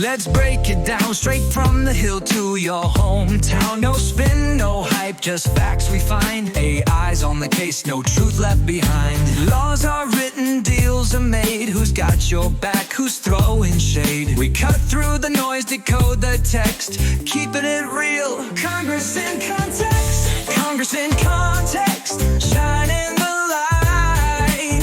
Let's break it down straight from the hill to your hometown. No spin, no hype, just facts we find. AI's on the case, no truth left behind. Laws are written, deals are made. Who's got your back, who's throwing shade? We cut through the noise, decode the text, keeping it real. Congress in context, Congress in context, shining the light,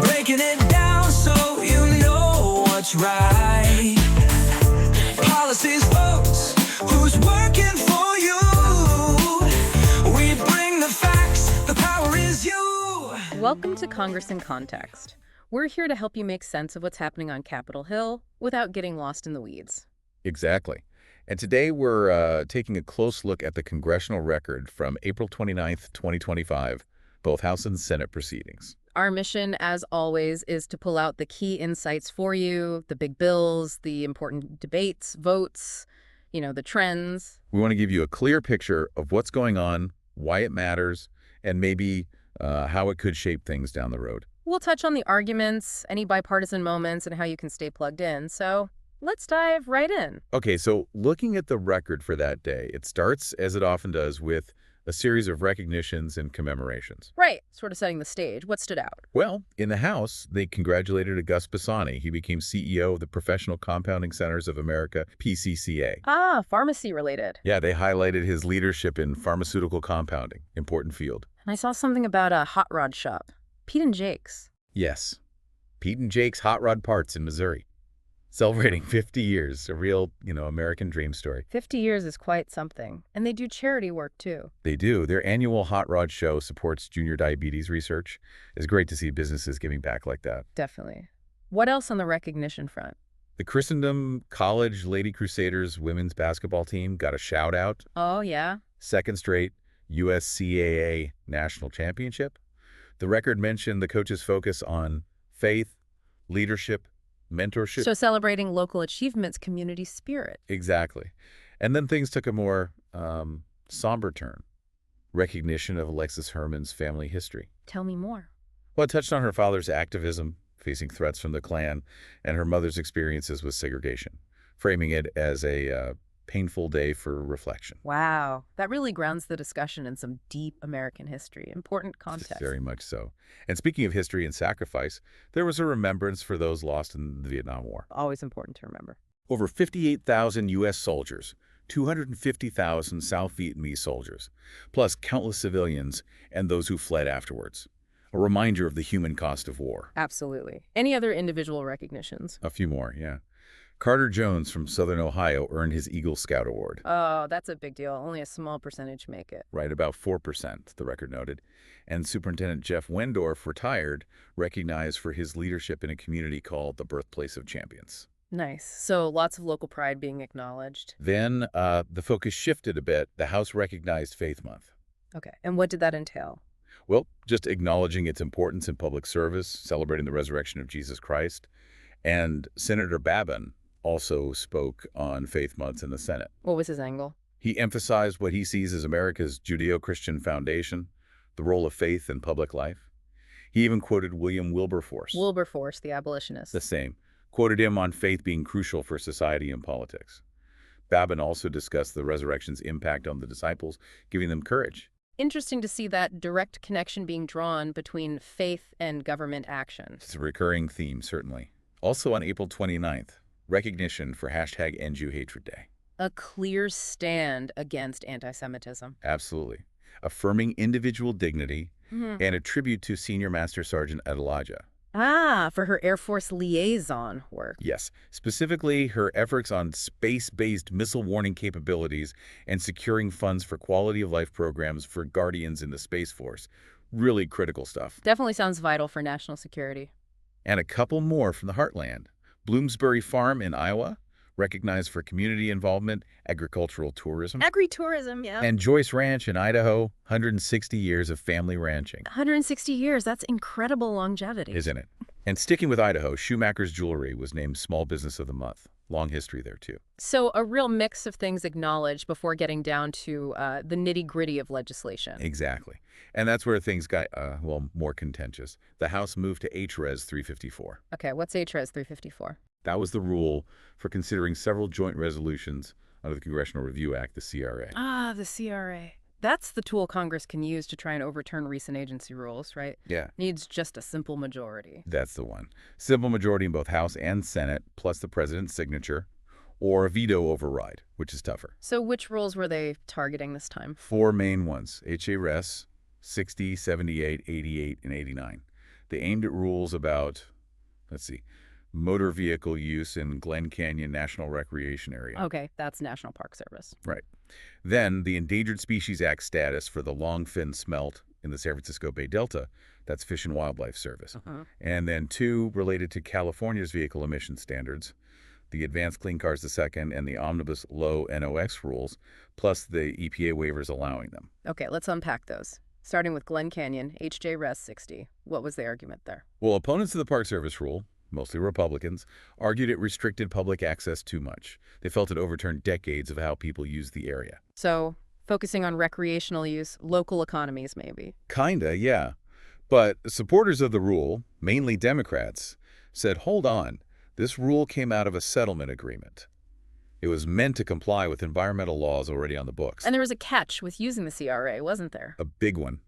breaking it down so you know what's right. Policies, votes, who's working for you? We bring the facts, the power is you. Welcome to Congress in Context. We're here to help you make sense of what's happening on Capitol Hill without getting lost in the weeds. Exactly. And today we're taking a close look at the Congressional Record from April 29th, 2025, both House and Senate proceedings. Our mission, as always, is to pull out the key insights for you, the big bills, the important debates, votes, the trends. We want to give you a clear picture of what's going on, why it matters, and maybe how it could shape things down the road. We'll touch on the arguments, any bipartisan moments, and how you can stay plugged in. So let's dive right in. Okay, so looking at the record for that day, it starts, as it often does, with a series of recognitions and commemorations. Right, sort of setting the stage. What stood out? Well, in the House, they congratulated August Pisani. He became CEO of the Professional Compounding Centers of America, PCCA. Ah, pharmacy related. Yeah, they highlighted his leadership in pharmaceutical compounding, important field. And I saw something about a hot rod shop, Pete and Jake's. Yes, Pete and Jake's Hot Rod Parts in Missouri. Celebrating 50 years, a real, American dream story. 50 years is quite something. And they do charity work, too. They do. Their annual Hot Rod show supports junior diabetes research. It's great to see businesses giving back like that. Definitely. What else on the recognition front? The Christendom College Lady Crusaders women's basketball team got a shout-out. Oh, yeah? Second straight USCAA national championship. The record mentioned the coaches' focus on faith, leadership, mentorship. So celebrating local achievements, community spirit. Exactly. And then things took a more somber turn. Recognition of Alexis Herman's family history. Tell me more. Well, it touched on her father's activism, facing threats from the Klan, and her mother's experiences with segregation, framing it as a painful day for reflection. Wow. That really grounds the discussion in some deep American history. Important context. Very much so. And speaking of history and sacrifice, there was a remembrance for those lost in the Vietnam War. Always important to remember. Over 58,000 U.S. soldiers, 250,000 South Vietnamese soldiers, plus countless civilians and those who fled afterwards. A reminder of the human cost of war. Absolutely. Any other individual recognitions? A few more, yeah. Carter Jones from Southern Ohio earned his Eagle Scout Award. Oh, that's a big deal. Only a small percentage make it. Right, about 4%, the record noted. And Superintendent Jeff Wendorf, retired, recognized for his leadership in a community called the Birthplace of Champions. Nice. So lots of local pride being acknowledged. Then the focus shifted a bit. The House recognized Faith Month. Okay. And what did that entail? Well, just acknowledging its importance in public service, celebrating the resurrection of Jesus Christ. And Senator Babin also spoke on Faith Month in the Senate. What was his angle? He emphasized what he sees as America's Judeo-Christian foundation, the role of faith in public life. He even quoted William Wilberforce. Wilberforce, the abolitionist. The same. Quoted him on faith being crucial for society and politics. Babin also discussed the resurrection's impact on the disciples, giving them courage. Interesting to see that direct connection being drawn between faith and government action. It's a recurring theme, certainly. Also on April 29th, recognition for #EndJewHatred Day. A clear stand against anti-Semitism. Absolutely. Affirming individual dignity and a tribute to Senior Master Sergeant Adelaja. Ah, for her Air Force liaison work. Yes, specifically her efforts on space-based missile warning capabilities and securing funds for quality of life programs for Guardians in the Space Force. Really critical stuff. Definitely sounds vital for national security. And a couple more from the heartland. Bloomsbury Farm in Iowa, recognized for community involvement, agricultural tourism. Agritourism, yeah. And Joyce Ranch in Idaho, 160 years of family ranching. 160 years, that's incredible longevity. Isn't it? And sticking with Idaho, Shoemaker's Jewelry was named Small Business of the Month. Long history there, too. So a real mix of things acknowledged before getting down to the nitty-gritty of legislation. Exactly. And that's where things got, more contentious. The House moved to HRES 354. Okay, what's HRES 354? That was the rule for considering several joint resolutions under the Congressional Review Act, the CRA. Ah, the CRA. That's the tool Congress can use to try and overturn recent agency rules, right? Yeah, Needs just a simple majority. that's the one. Simple majority in both House and Senate, plus the president's signature, or a veto override, which is tougher. So which rules were they targeting this time? 4 main ones, HA-Res 60, 78, 88, and 89. They aimed at rules about, let's see, motor vehicle use in Glen Canyon National Recreation Area. Okay, that's National Park Service. Right. Then the Endangered Species Act status for the longfin smelt in the San Francisco Bay Delta, that's Fish and Wildlife Service. And then 2 related to California's vehicle emission standards, the Advanced Clean Cars II and the Omnibus Low NOx rules, plus the EPA waivers allowing them. Okay, let's unpack those. Starting with Glen Canyon, HJ-Res 60. What was the argument there? Well, opponents of the Park Service rule, mostly Republicans, argued it restricted public access too much. They felt it overturned decades of how people use the area. So, focusing on recreational use, local economies maybe. Kinda, yeah. But supporters of the rule, mainly Democrats, said, hold on, this rule came out of a settlement agreement. It was meant to comply with environmental laws already on the books. And there was a catch with using the CRA, wasn't there? A big one.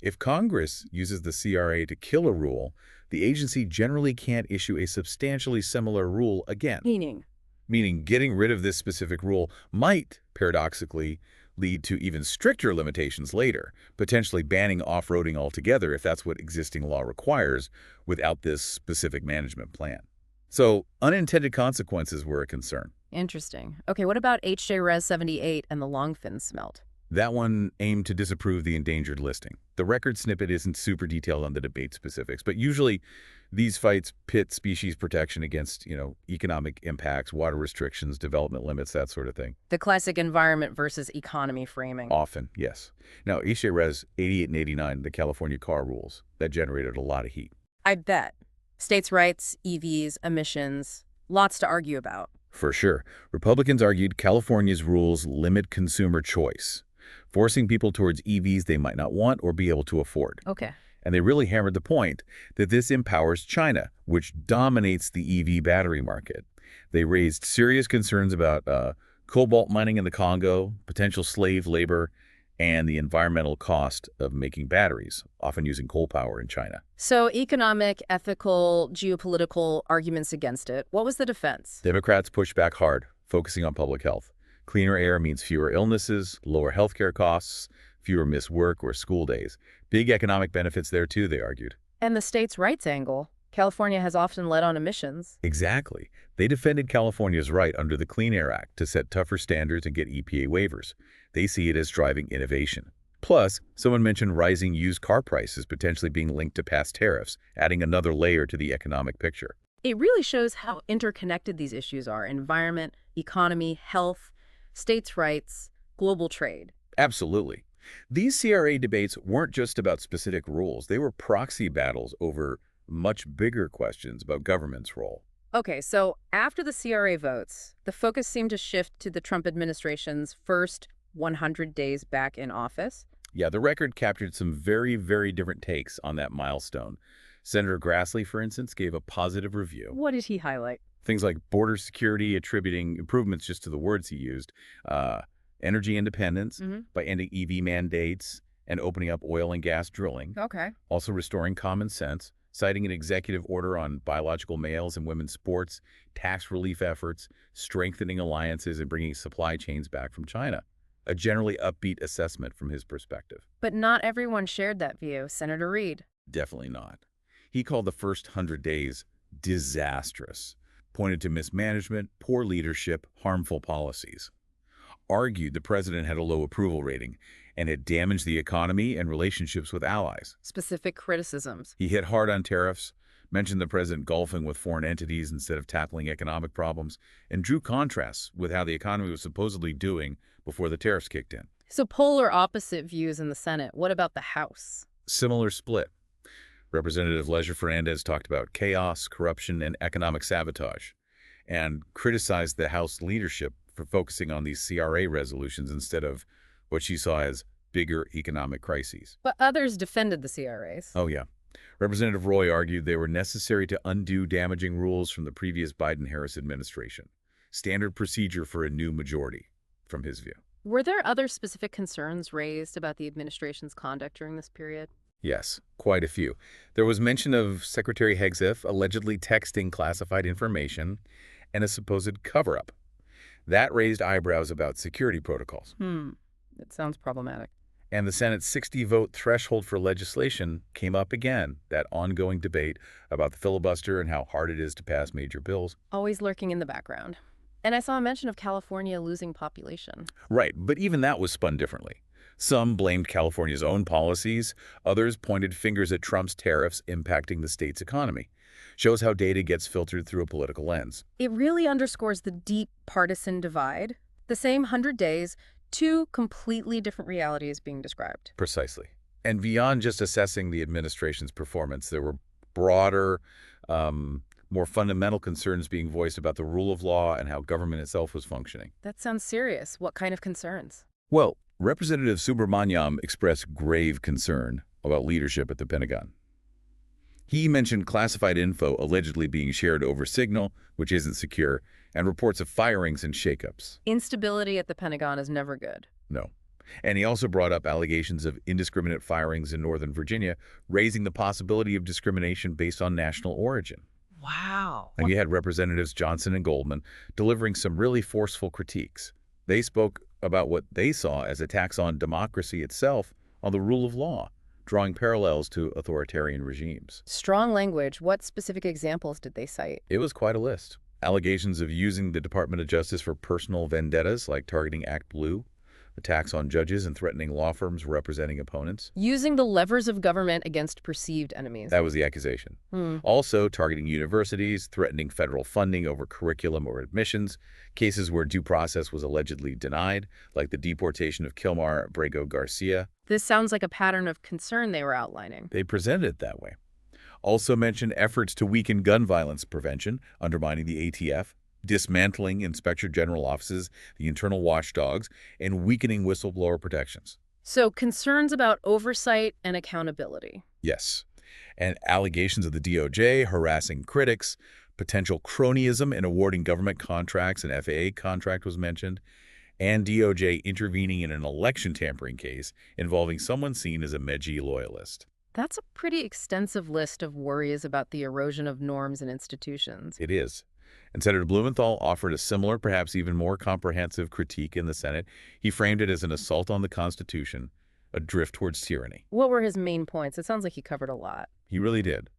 If Congress uses the CRA to kill a rule, the agency generally can't issue a substantially similar rule again. Meaning getting rid of this specific rule might, paradoxically, lead to even stricter limitations later, potentially banning off-roading altogether if that's what existing law requires without this specific management plan. So unintended consequences were a concern. Interesting. Okay, what about HJ-Res 78 and the longfin smelt? That one aimed to disapprove the endangered listing. The record snippet isn't super detailed on the debate specifics, but usually these fights pit species protection against, economic impacts, water restrictions, development limits, that sort of thing. The classic environment versus economy framing. Often, yes. Now, HA-Res 88 and 89, the California car rules, that generated a lot of heat. I bet. States' rights, EVs, emissions, lots to argue about. For sure. Republicans argued California's rules limit consumer choice, forcing people towards EVs they might not want or be able to afford. Okay. And they really hammered the point that this empowers China, which dominates the EV battery market. They raised serious concerns about cobalt mining in the Congo, potential slave labor, and the environmental cost of making batteries, often using coal power in China. So economic, ethical, geopolitical arguments against it. What was the defense? Democrats pushed back hard, focusing on public health. Cleaner air means fewer illnesses, lower healthcare costs, fewer missed work or school days. Big economic benefits there too, they argued. And the states' rights angle. California has often led on emissions. Exactly. They defended California's right under the Clean Air Act to set tougher standards and get EPA waivers. They see it as driving innovation. Plus, someone mentioned rising used car prices potentially being linked to past tariffs, adding another layer to the economic picture. It really shows how interconnected these issues are: environment, economy, health, states' rights, global trade. Absolutely. These CRA debates weren't just about specific rules. They were proxy battles over much bigger questions about government's role. Okay, so after the CRA votes, the focus seemed to shift to the Trump administration's first 100 days back in office. Yeah, the record captured some very, very different takes on that milestone. Senator Grassley, for instance, gave a positive review. What did he highlight? Things like border security, attributing improvements just to the words he used, energy independence by ending EV mandates and opening up oil and gas drilling. Okay. Also restoring common sense, citing an executive order on biological males and women's sports, tax relief efforts, strengthening alliances, and bringing supply chains back from China. A generally upbeat assessment from his perspective. But not everyone shared that view. Senator Reid. Definitely not. He called the first 100 days disastrous, pointed to mismanagement, poor leadership, harmful policies. Argued the president had a low approval rating and had damaged the economy and relationships with allies. Specific criticisms. He hit hard on tariffs, mentioned the president golfing with foreign entities instead of tackling economic problems, and drew contrasts with how the economy was supposedly doing before the tariffs kicked in. So polar opposite views in the Senate. What about the House? Similar split. Representative Leisure Fernandez talked about chaos, corruption, and economic sabotage, and criticized the House leadership for focusing on these CRA resolutions instead of what she saw as bigger economic crises. But others defended the CRAs. Oh, yeah. Representative Roy argued they were necessary to undo damaging rules from the previous Biden-Harris administration. Standard procedure for a new majority, from his view. Were there other specific concerns raised about the administration's conduct during this period? Yes, quite a few. There was mention of Secretary Hegseth allegedly texting classified information and a supposed cover-up. That raised eyebrows about security protocols. It sounds problematic. And the Senate's 60-vote threshold for legislation came up again, that ongoing debate about the filibuster and how hard it is to pass major bills. Always lurking in the background. And I saw a mention of California losing population. Right, but even that was spun differently. Some blamed California's own policies. Others pointed fingers at Trump's tariffs impacting the state's economy. Shows how data gets filtered through a political lens. It really underscores the deep partisan divide. The same 100 days, two completely different realities being described. Precisely. And beyond just assessing the administration's performance, there were broader, more fundamental concerns being voiced about the rule of law and how government itself was functioning. That sounds serious. What kind of concerns? Well, Representative Subramanyam expressed grave concern about leadership at the Pentagon. He mentioned classified info allegedly being shared over Signal, which isn't secure, and reports of firings and shakeups. Instability at the Pentagon is never good. No. And he also brought up allegations of indiscriminate firings in Northern Virginia, raising the possibility of discrimination based on national origin. Wow. And you had Representatives Johnson and Goldman delivering some really forceful critiques. They spoke about what they saw as attacks on democracy itself, on the rule of law, drawing parallels to authoritarian regimes. Strong language. What specific examples did they cite? It was quite a list. Allegations of using the Department of Justice for personal vendettas, like targeting Act Blue, attacks on judges and threatening law firms representing opponents. Using the levers of government against perceived enemies. That was the accusation. Also targeting universities, threatening federal funding over curriculum or admissions, cases where due process was allegedly denied, like the deportation of Kilmar Brego Garcia. This sounds like a pattern of concern they were outlining. They presented it that way. Also mentioned efforts to weaken gun violence prevention, undermining the ATF, dismantling Inspector General offices, the internal watchdogs, and weakening whistleblower protections. So concerns about oversight and accountability. Yes. And allegations of the DOJ harassing critics, potential cronyism in awarding government contracts, an FAA contract was mentioned, and DOJ intervening in an election tampering case involving someone seen as a Medji loyalist. That's a pretty extensive list of worries about the erosion of norms and institutions. It is. And Senator Blumenthal offered a similar, perhaps even more comprehensive critique in the Senate. He framed it as an assault on the Constitution, a drift towards tyranny. What were his main points? It sounds like he covered a lot. He really did.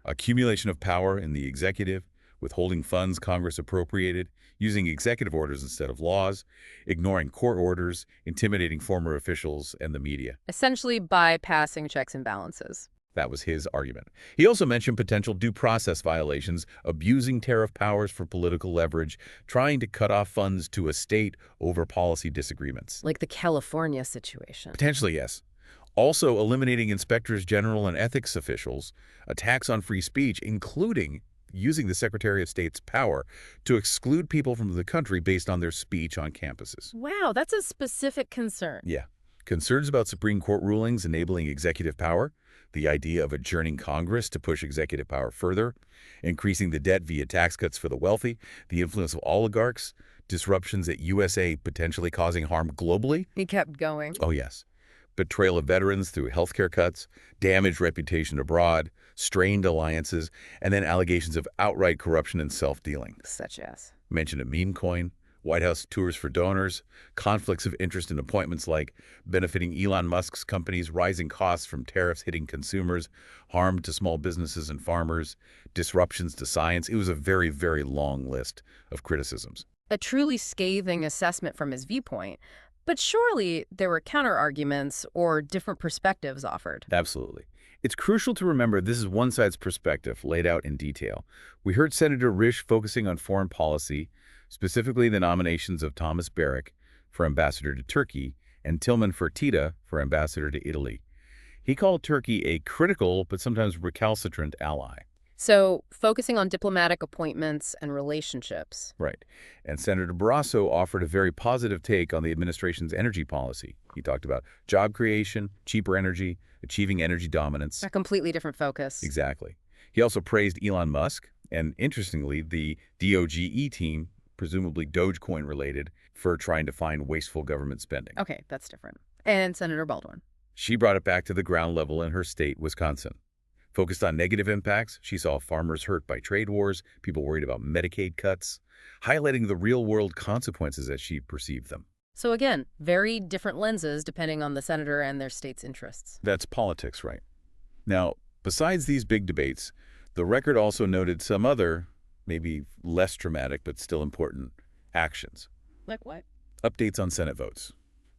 Accumulation of power in the executive, withholding funds Congress appropriated, using executive orders instead of laws, ignoring court orders, intimidating former officials and the media. Essentially bypassing checks and balances. That was his argument. He also mentioned potential due process violations, abusing tariff powers for political leverage, trying to cut off funds to a state over policy disagreements. Like the California situation. Potentially, yes. Also eliminating inspectors general and ethics officials, attacks on free speech, including using the Secretary of State's power to exclude people from the country based on their speech on campuses. Wow, that's a specific concern. Yeah. Concerns about Supreme Court rulings enabling executive power, the idea of adjourning Congress to push executive power further, increasing the debt via tax cuts for the wealthy, the influence of oligarchs, disruptions at USA potentially causing harm globally. He kept going. Oh, yes. Betrayal of veterans through healthcare cuts, damaged reputation abroad, strained alliances, and then allegations of outright corruption and self-dealing. Such as? Mention of meme coin, White House tours for donors, conflicts of interest in appointments like benefiting Elon Musk's companies, rising costs from tariffs hitting consumers, harm to small businesses and farmers, disruptions to science. It was a very, very long list of criticisms. A truly scathing assessment from his viewpoint. But surely there were counter-arguments or different perspectives offered. Absolutely. It's crucial to remember this is one side's perspective laid out in detail. We heard Senator Risch focusing on foreign policy, specifically the nominations of Thomas Barrack for ambassador to Turkey and Tilman Fertitta for ambassador to Italy. He called Turkey a critical but sometimes recalcitrant ally. So focusing on diplomatic appointments and relationships. Right. And Senator Barrasso offered a very positive take on the administration's energy policy. He talked about job creation, cheaper energy, achieving energy dominance. A completely different focus. Exactly. He also praised Elon Musk and, interestingly, the DOGE team, presumably Dogecoin related, for trying to find wasteful government spending. Okay, that's different. And Senator Baldwin. She brought it back to the ground level in her state, Wisconsin. Focused on negative impacts, she saw farmers hurt by trade wars, people worried about Medicaid cuts, highlighting the real-world consequences as she perceived them. So again, very different lenses depending on the senator and their state's interests. That's politics, right? Now, besides these big debates, the record also noted some other, maybe less dramatic but still important, actions. Like what? Updates on Senate votes.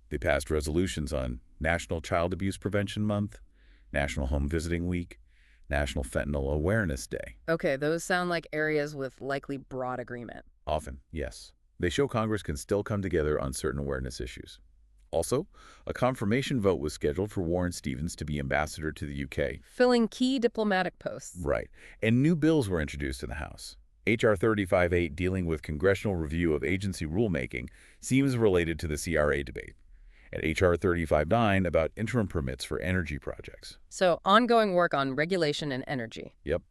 They passed resolutions on National Child Abuse Prevention Month, National Home Visiting Week, National Fentanyl Awareness Day. Okay, those sound like areas with likely broad agreement. Often, yes. They show Congress can still come together on certain awareness issues. Also, a confirmation vote was scheduled for Warren Stevens to be ambassador to the UK. Filling key diplomatic posts. Right. And new bills were introduced in the House. H.R. 35-8, dealing with congressional review of agency rulemaking, seems related to the CRA debate, and H.R. 35-9 about interim permits for energy projects. So ongoing work on regulation and energy. Yep.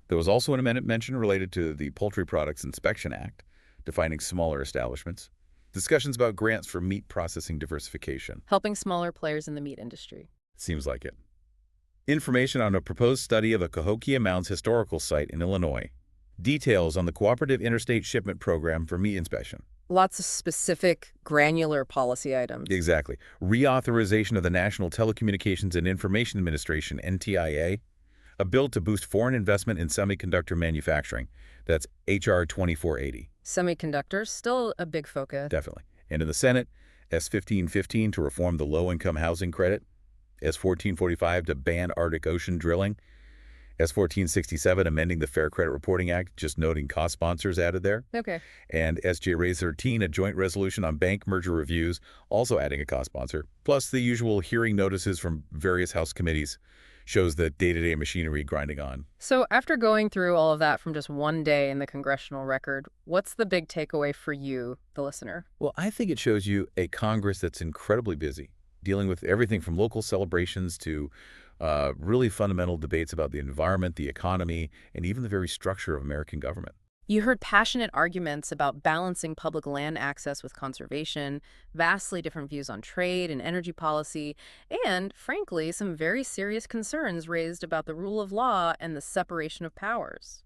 There was also an amendment mentioned related to the Poultry Products Inspection Act, defining smaller establishments, discussions about grants for meat processing diversification. Helping smaller players in the meat industry. Seems like it. Information on a proposed study of a Cahokia Mounds historical site in Illinois. Details on the Cooperative Interstate Shipment Program for meat inspection. Lots of specific, granular policy items. Exactly. Reauthorization of the National Telecommunications and Information Administration, NTIA. A bill to boost foreign investment in semiconductor manufacturing. That's H.R. 2480. Semiconductors, still a big focus. Definitely. And in the Senate, S. 1515 to reform the low-income housing credit. S. 1445 to ban Arctic Ocean drilling. S. 1467 amending the Fair Credit Reporting Act, just noting cost sponsors added there. Okay. And S.J. Ray 13, a joint resolution on bank merger reviews, also adding a cost sponsor, plus the usual hearing notices from various House committees, shows the day-to-day machinery grinding on. So after going through all of that from just one day in the Congressional Record, what's the big takeaway for you, the listener? Well, I think it shows you a Congress that's incredibly busy, dealing with everything from local celebrations to really fundamental debates about the environment, the economy, and even the very structure of American government. You heard passionate arguments about balancing public land access with conservation, vastly different views on trade and energy policy, and, frankly, some very serious concerns raised about the rule of law and the separation of powers.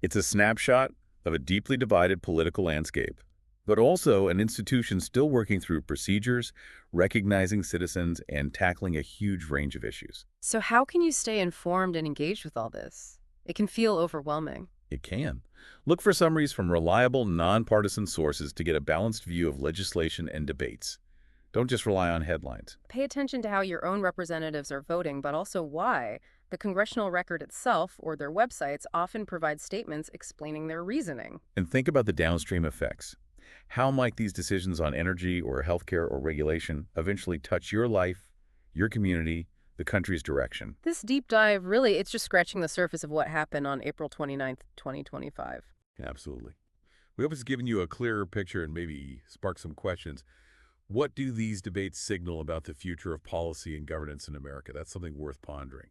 It's a snapshot of a deeply divided political landscape, but also an institution still working through procedures, recognizing citizens, and tackling a huge range of issues. So how can you stay informed and engaged with all this? It can feel overwhelming. It can. Look for summaries from reliable, nonpartisan sources to get a balanced view of legislation and debates. Don't just rely on headlines. Pay attention to how your own representatives are voting, but also why. The Congressional Record itself, or their websites, often provide statements explaining their reasoning. And think about the downstream effects. How might these decisions on energy or healthcare or regulation eventually touch your life, your community, the country's direction? This deep dive, really, it's just scratching the surface of what happened on April 29th, 2025. Absolutely. We hope it's given you a clearer picture and maybe sparked some questions. What do these debates signal about the future of policy and governance in America? That's something worth pondering.